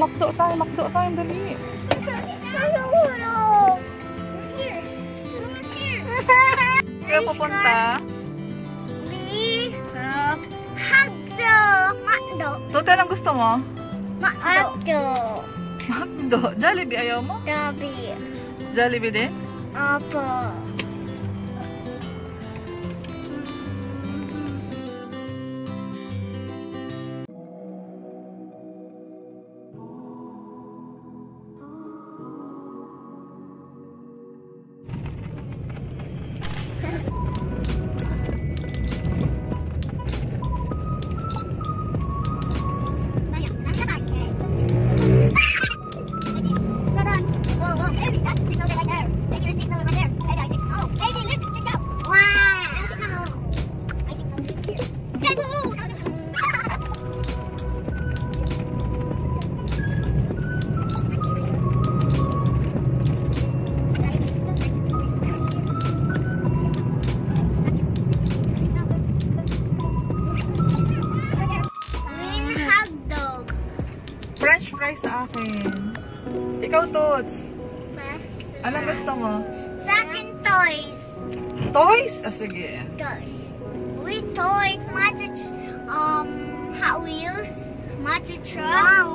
Makdo tayo, dali. Kaya pupunta? Makdo. Tuti, anong gusto mo? Makdo. Makdo. Jollibee, ayaw mo? Jollibee din? Apo. French fries sa akin. Ikaw, Toots. Anong gusto mo? Sa akin, toys. Toys? Ah, sige. Toys. We toys, Hot Wheels, Matcha Truck,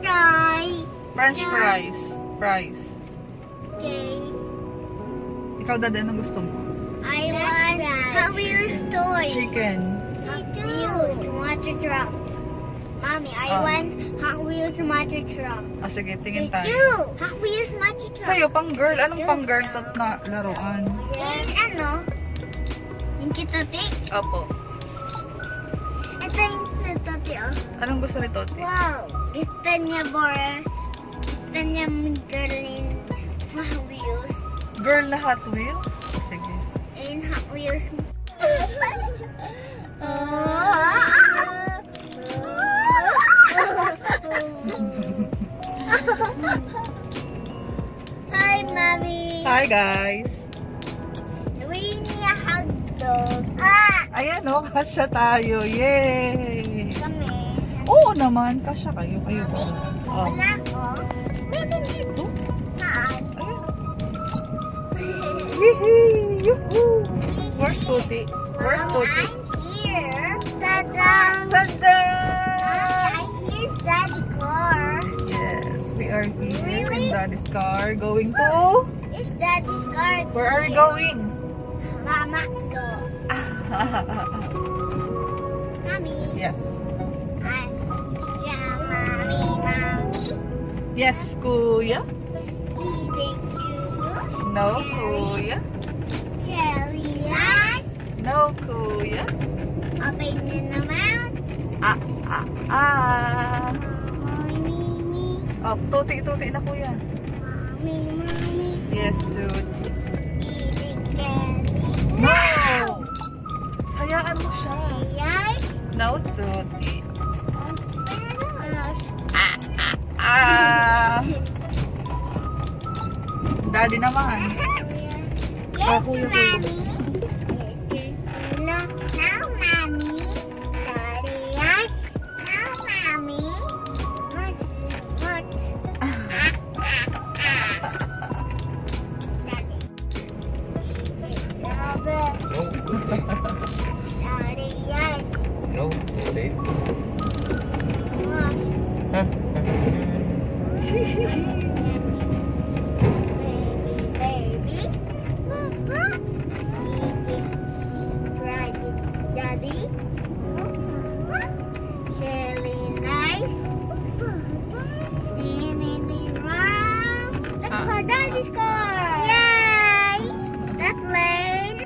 toys. French fries. Fries. Okay. Ikaw, Dad, anong gusto mo? I want Hot Wheels toys. Chicken. Hot Wheels, Matcha Truck. Mommy, I want Hot Wheels Matcha Truck. Ah, sige, tingin tayo. Hot Wheels Matcha Truck. Sa'yo, pang girl. Anong pang girl na laruan? And yung kitote. Opo. Ito yung kitote, oh. Anong gusto ni Toti? Wow. Ito niya, Bora. Ito niya, girl in Hot Wheels. Girl na Hot Wheels? Sige. In Hot Wheels. Hi, Mommy. Hi, guys. We need a hot dog. Ayan, oh. Kasya tayo. Yay! Kami. Oo naman. Kasya kayo. Kayo ba? Oh. Wala ko. Meron dito. Saan? Ayan. Yehey! Yuhuu! Where's Toti? Where's Toti? I'm here. Tada! Tada! I hear Daddy car. Yes, we are here Really? in Daddy's car. Going to... It's Daddy's car. Where are we going? Mama, go. Mommy. Yes. Mommy. Yes, Kuya. Eating juice. No, Kuya. Jelly ice. No, Kuya. Open niyo naman. Mommy. Oh, tuti na, Kuya. Mommy. Yes, Tuti. Eating candy. No! Sayaan mo siya. Yes. No, Tuti. Daddy naman. Yes, Kuya. Mommy. No, Mommy. Daddy, yes. No, Mommy. What? Daddy. Daddy, yes. No, safe. What? Huh? Baby. Daddy. Silly nice. Spinning around. That's our Daddy's car. Yay! That's lane.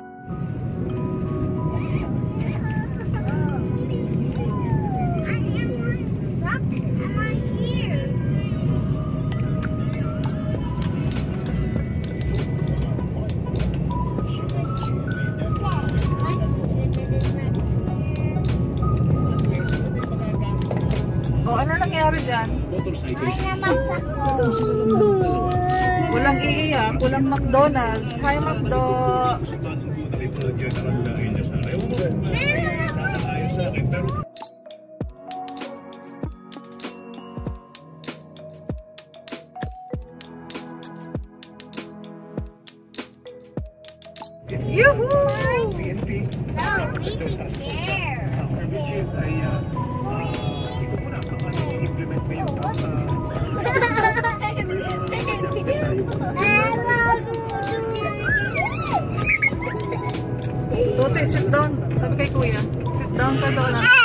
Am I here? Oh, ano nangyari dyan? Ay, namasak ko. Walang iiyak, walang McDonald's. Hi, McDo! Yuhuu! No, we can share. Tuti, sit down. Sabi kay kuya. Sit down ka doon. Now.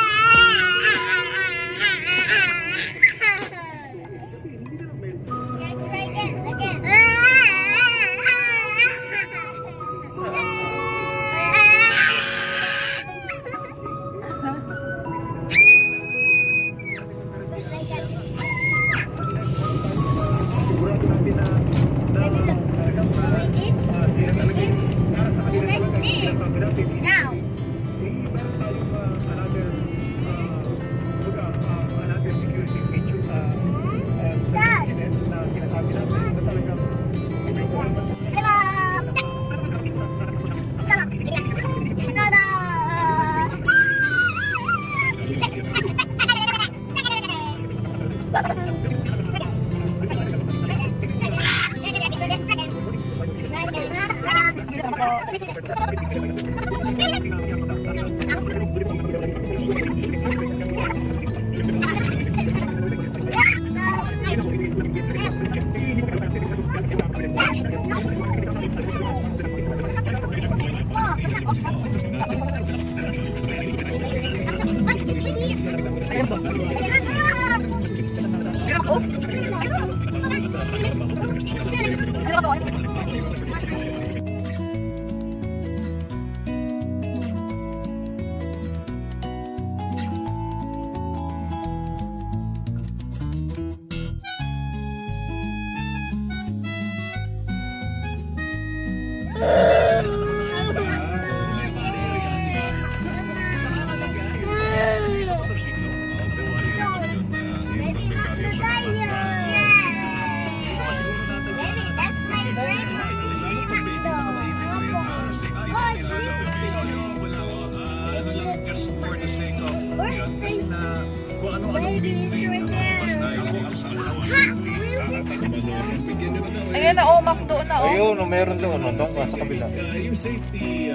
Ayan na, oh, McDo na, oh. Ayun, meron doon, doon sa kabila. Yung safety,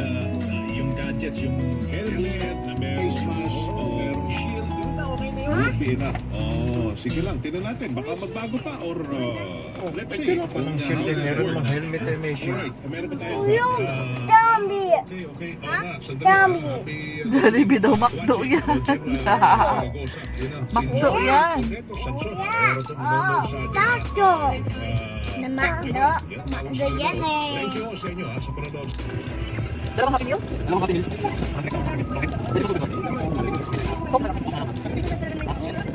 yung gadgets, yung helmet, na meron mask, meron shield, yun na, okay na yun. Huh? Na. Oh, sige lang, tingnan natin. Baka magbago pa or let's see. Walang shield eh, meron mang helmet eh, may shield. Alright, meron pa tayong Zombie. okay, okay. Oo nga, sandali. Zombie. Jollibee daw, McDo yan. McDo yan. Oh, Taco. Na Macdo. Macdo yan eh. Thank you sa inyo sa panonood. Dalawang Happy Meal? Dalawang Happy Meal?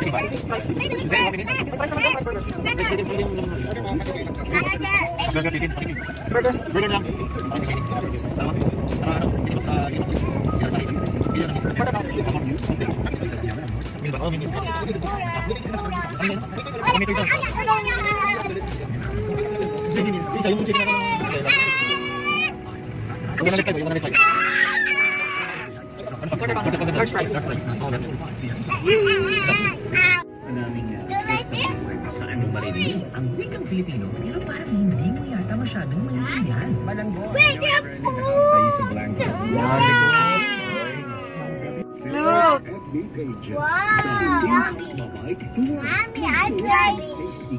Price. Price naman daw, price burger. Burger. Burger lang. Large fries. Sa ano marinig ang wikang Filipino, pero parang hindi mo yata masyadong maintindihan. Look! Wow.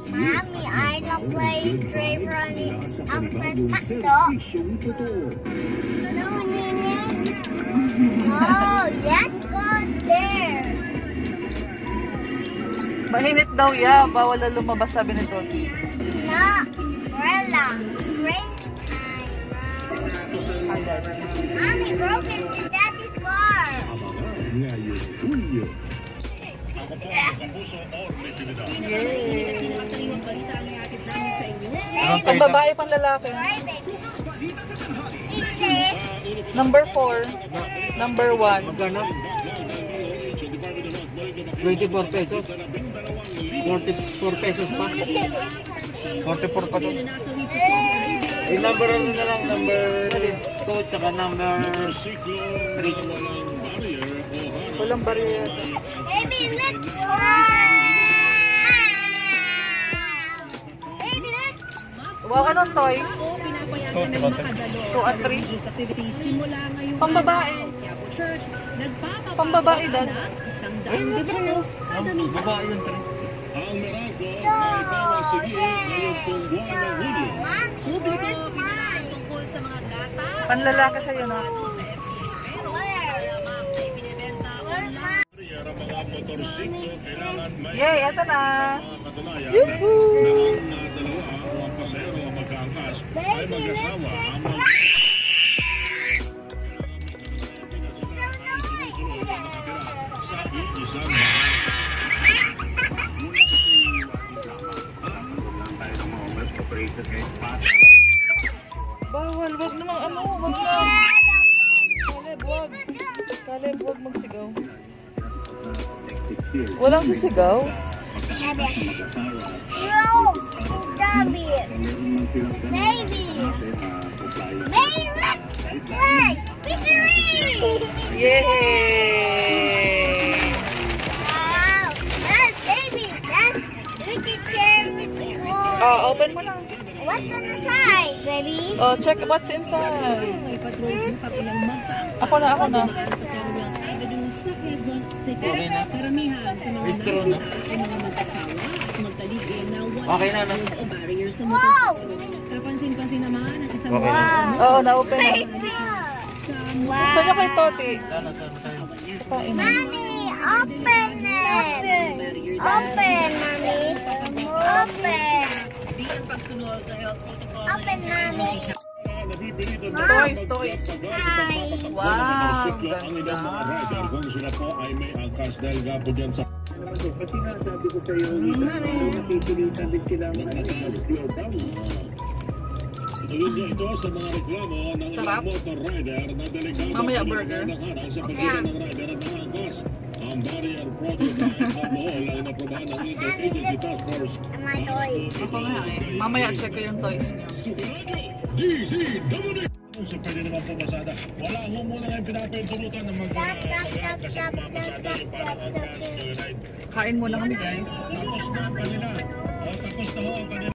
Mommy, I love playing Draper on the Macdo. Oh, let's go there. Mainit daw ya, bawal na lumabas, sabi ni Toti. No, umbrella. Rain time. Mommy, broken in daddy's car. Pang babae, pang lalaki. Number 4. Number 1. Magkano? 24 pesos. 44 pesos pa. 44 pa to. Yung number ano na lang, number 2 tsaka number 3. Walang barrier. Baby, let's go. Baby, let's Wow, anong toys? Pinapayagan ng makadalo 2 at 3? religious activities simula ngayong Pambabae. Quiapo Church, nagpapapasok Pambabae, Dad. ng 100 deboto kada misa. Babae yun, tre. Ang Meralco ay pawasigin ngayong pong buwan ng Hulyo. Publiko, pinalaman tungkol sa mga data Panlalaki sa'yo, no? sa FDA. Pero kaya ma'am, ay binibenta online. Ang mga motorsiklo kailangan may Yay, eto na. mga katunayan na ang dalawa o ang pasahero ang magkaangkas ay mag-asawa ang mga sa iisang Bawal, wag namang ano, wag na. Caleb, wag. Caleb, wag magsigaw. Walang sisigaw. No, Dobby. Baby. Baby, look. Look. Victory. Yay! Wow. That's baby. That's with the chair with the floor. Oh, open mo na. What's on the side, baby? Oh, check what's inside. Ay patrol ng kabilang magpaang Ako na. sa Caruang Avenue sa Quezon City. Okay na. Karamihan sa mga Bistro na. nasita ay mga mag-asawa at magtaligid na wala Okay na, no? o barrier sa Wow. motorsiklo. Kapansin-pansin naman ang isang Okay na. Oo, na-open na. sa Saan niya kay Toti? Sana, tayo. Kapain na. Mommy, open it. Open, mommy. Open. Di ang pagsunod sa health protocol ng Open, mommy. napipilitan Toys, toys. Wow, ang ilang mga rider kung sila po ay may angkas dahil nga po dyan sa pati nga sabi ko sa iyo napipilitan din silang slow down. Tuloy niya ito sa mga reklamo ng Sarap. ilang motor rider na delikado Mamaya ang burger. pinagdadaanan sa pagitan ng rider at mga angkas. Ang barrier project sa Bohol ay naprobahan ng Interagency Task Force. My toys. Ako nga eh. Mamaya check ko yung toys niyo. DCWD! Sa pwede naman pumasada. Wala ho muna ngayon pinapintulutan ng mga kasi pumasada yung parang angkas. Kain muna kami, guys. Tapos na ang kanila. O tapos na ho ang kanila.